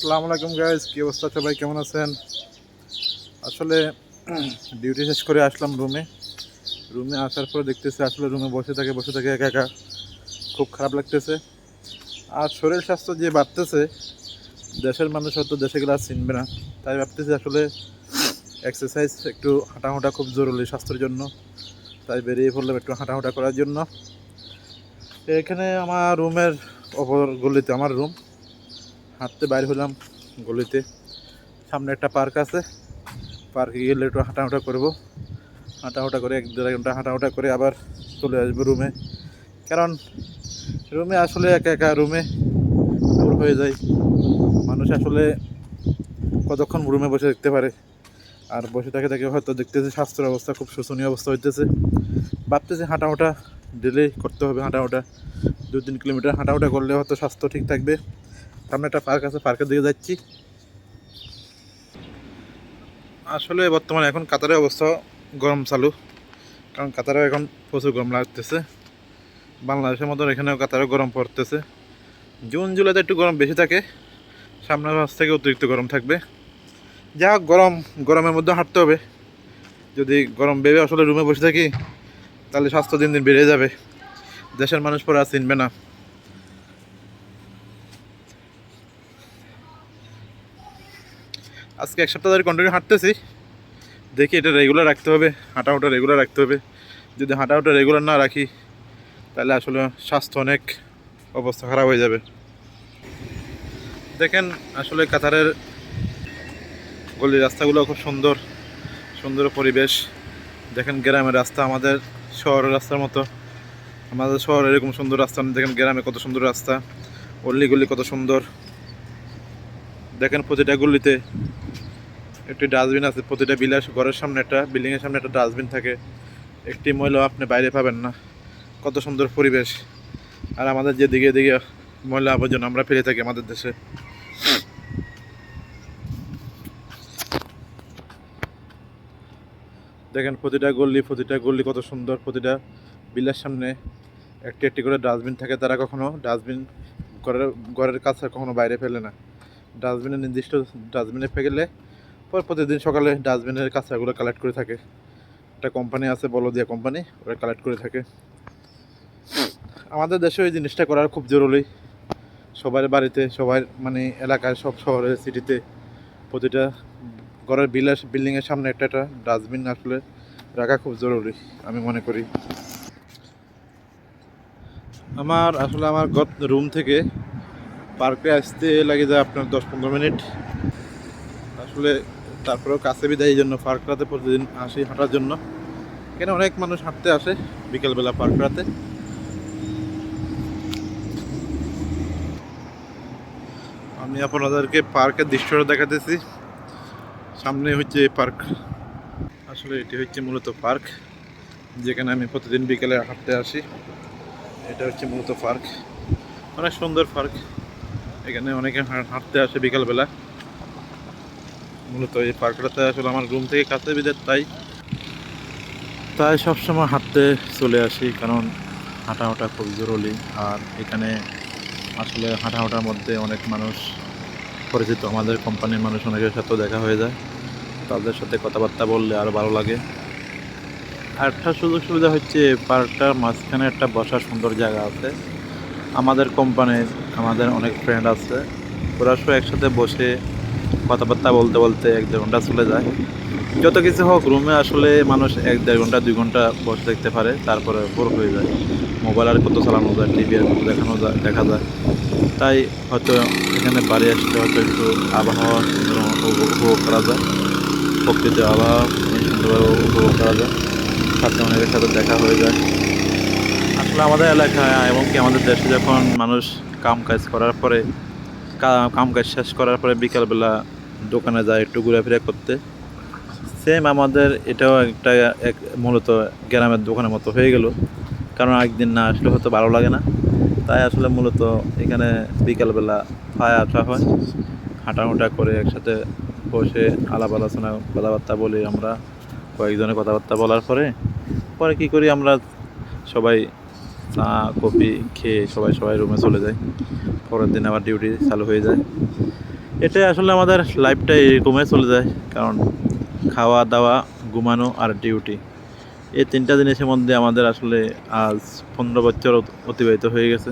আসসালামু আলাইকুম গাইস, কি অবস্থা? সবাই কেমন আছেন? আসলে ডিউটি শেষ করে আসলাম রুমে আসার পর দেখতেছি আসলে রুমে বসে থাকে একা একা খুব খারাপ লাগতেছে। আর শরীর স্বাস্থ্য যে বাড়তেছে, দেশের মানুষ হয়তো দেশে গেলে আর চিনবে না। তাই ভাবতেছি আসলে এক্সারসাইজ, একটু হাঁটাহুটা খুব জরুরি স্বাস্থ্যের জন্য। তাই বেরিয়ে পড়লাম একটু হাঁটাহুটা করার জন্য। এখানে আমার রুমের অপর গলিতে আমার রুম, হাঁটতে বাইরে হলাম গলিতে। সামনে একটা পার্ক আছে, পার্কে গেলে একটু হাঁটাহুটা করবো। হাঁটাহুটা করে 1-1.5 ঘন্টা হাঁটাহুটা করে আবার চলে আসবো রুমে। কারণ রুমে আসলে একা একা রুমে বোর হয়ে যায় মানুষ। আসলে কতক্ষণ রুমে বসে দেখতে পারে? আর বসে থাকে থাকে হয়তো দেখতেছে স্বাস্থ্যের অবস্থা খুব শোচনীয় অবস্থা হইতেছে। ভাবতেছে হাঁটাহুটা ডেলি করতে হবে। হাঁটাহুটা 2-3 কিলোমিটার হাঁটাহুটা করলে হয়তো স্বাস্থ্য ঠিক থাকবে। সামনে একটা পার্ক আছে, পার্কের দিকে যাচ্ছি। আসলে বর্তমানে এখন কাতারের অবস্থা গরম চালু, কারণ কাতারেও এখন প্রচুর গরম লাগতেছে। বাংলাদেশের মতন এখানেও কাতারেও গরম পড়তেছে। জুন জুলাইতে একটু গরম বেশি থাকে, সামনের মাস থেকে অতিরিক্ত গরম থাকবে। যা হোক, গরমের মধ্যে হাঁটতে হবে। যদি গরম ভেবে আসলে রুমে বসে থাকি, তাহলে স্বাস্থ্য দিন দিন বেড়ে যাবে, দেশের মানুষ পরে আর চিনবে না। আজকে 1 সপ্তাহ ধরে কন্টিনিউ হাঁটতেছি, দেখি এটা রেগুলার রাখতে হবে। হাঁটাহুটা রেগুলার রাখতে হবে। যদি হাঁটাহুটা রেগুলার না রাখি, তাহলে আসলে স্বাস্থ্য অনেক অবস্থা খারাপ হয়ে যাবে। দেখেন, আসলে কাতারের গলি রাস্তাগুলো খুব সুন্দর, সুন্দর পরিবেশ। দেখেন গ্রামের রাস্তা আমাদের শহরের রাস্তার মতো। আমাদের শহরে এরকম সুন্দর রাস্তা নেই। দেখেন গ্রামে কত সুন্দর রাস্তা, অল্লিগুলি কত সুন্দর। দেখেন প্রতিটা গলিতে একটি ডাস্টবিন আছে। প্রতিটা ঘরের সামনে, একটা বিল্ডিংয়ের সামনে একটা ডাস্টবিন থাকে। একটি ময়লা আপনি বাইরে পাবেন না। কত সুন্দর পরিবেশ। আর আমাদের যেদিকে এদিকে ময়লা আবর্জনা আমরা ফেলে থাকি আমাদের দেশে। দেখেন প্রতিটা গলি কত সুন্দর। প্রতিটা বিলের সামনে একটি একটি করে ডাস্টবিন থাকে। তারা কখনো ডাস্টবিন ঘরের ঘরের কাছে কখনো বাইরে ফেলে না। ডাস্টবিনে নির্দিষ্ট ডাস্টবিনে ফেলে পর প্রতিদিন সকালে ডাস্টবিনের কাঁচাগুলো কালেক্ট করে থাকে। একটা কোম্পানি আছে, বলদিয়া কোম্পানি, ওরা কালেক্ট করে থাকে। আমাদের দেশে এই জিনিসটা করার খুব জরুরি। সবার বাড়িতে, সবার মানে এলাকায়, সব শহরে, সিটিতে প্রতিটা ঘরের বিল্ডিংয়ের সামনে একটা একটা ডাস্টবিন আসলে রাখা খুব জরুরি আমি মনে করি। আমার রুম থেকে পার্কে আসতে লাগে যায় আপনার 10-15 মিনিট। আসলে তারপরেও কাছে বিদায়, এই জন্য পার্কটাতে প্রতিদিন আসি হাঁটার জন্য। এখানে অনেক মানুষ হাঁটতে আসে বিকেলবেলা পার্কটাতে। আমি আপনাদেরকে পার্কের দৃশ্যটা দেখাতেছি। সামনে হচ্ছে পার্ক। আসলে এটি হচ্ছে মূলত পার্ক, যেখানে আমি প্রতিদিন বিকেলে হাঁটতে আসি। এটা হচ্ছে মূলত পার্ক, অনেক সুন্দর পার্ক। এখানে অনেকে হাঁটতে আসে বিকালবেলা। মূলত এই পার্কটাতে আসলে আমার রুম থেকে কাছে বিদের, তাই তাই সবসময় হাঁটতে চলে আসি, কারণ হাঁটাহাঁটা খুব জরুরি। আর এখানে আসলে হাঁটাহাঁটার মধ্যে অনেক মানুষ পরিচিত, আমাদের কোম্পানির মানুষ, অনেকের সাথেও দেখা হয়ে যায়। তাদের সাথে কথাবার্তা বললে আরও ভালো লাগে। আর একটা সুযোগ সুবিধা হচ্ছে পার্কটার মাঝখানে একটা বসার সুন্দর জায়গা আছে। আমাদের কোম্পানির আমাদের অনেক ফ্রেন্ড আছে, ওরা সব একসাথে বসে কথাবার্তা বলতে বলতে 1-1.5 ঘন্টা চলে যায়। যত কিছু হোক, রুমে আসলে মানুষ 1-1.5 ঘন্টা 2 ঘন্টা বসে থাকতে পারে, তারপরে বোর হয়ে যায়। মোবাইল আর কত চালানো যায়, টিভি আর কত দেখা যায়। তাই হয়তো এখানে বাড়ি আসলে হয়তো একটু আবহাওয়া সুন্দর উপভোগ করা যায়, প্রকৃতির আবহাওয়া সুন্দরভাবে উপভোগ করা যায়, সাথে অনেকের সাথে দেখা হয়ে যায়। আসলে আমাদের এলাকায় এমনকি আমাদের দেশে যখন মানুষ কাম কাজ শেষ করার পরে বিকালবেলা দোকানে যায় একটু ঘোরাফেরা করতে, সেম আমাদের এটাও একটা মূলত গ্রামের দোকানের মতো হয়ে গেল। কারণ একদিন না আসলে হয়তো ভালো লাগে না। তাই আসলে মূলত এখানে বিকালবেলা আসা হয়, হাঁটাহুটা করে একসাথে বসে আলাপ আলোচনা কথাবার্তা বলি আমরা। কয়েকজনের কথাবার্তা বলার পরে পরে কী করি আমরা, সবাই চা কফি খেয়ে সবাই সবাই রুমে চলে যায়। পরের দিন আবার ডিউটি চালু হয়ে যায়। এটাই আসলে আমাদের লাইফটা এরকমই চলে যায়, কারণ খাওয়া দাওয়া, ঘুমানো আর ডিউটি, এই তিনটা জিনিসের মধ্যে আমাদের আসলে আজ 15 বছর অতিবাহিত হয়ে গেছে।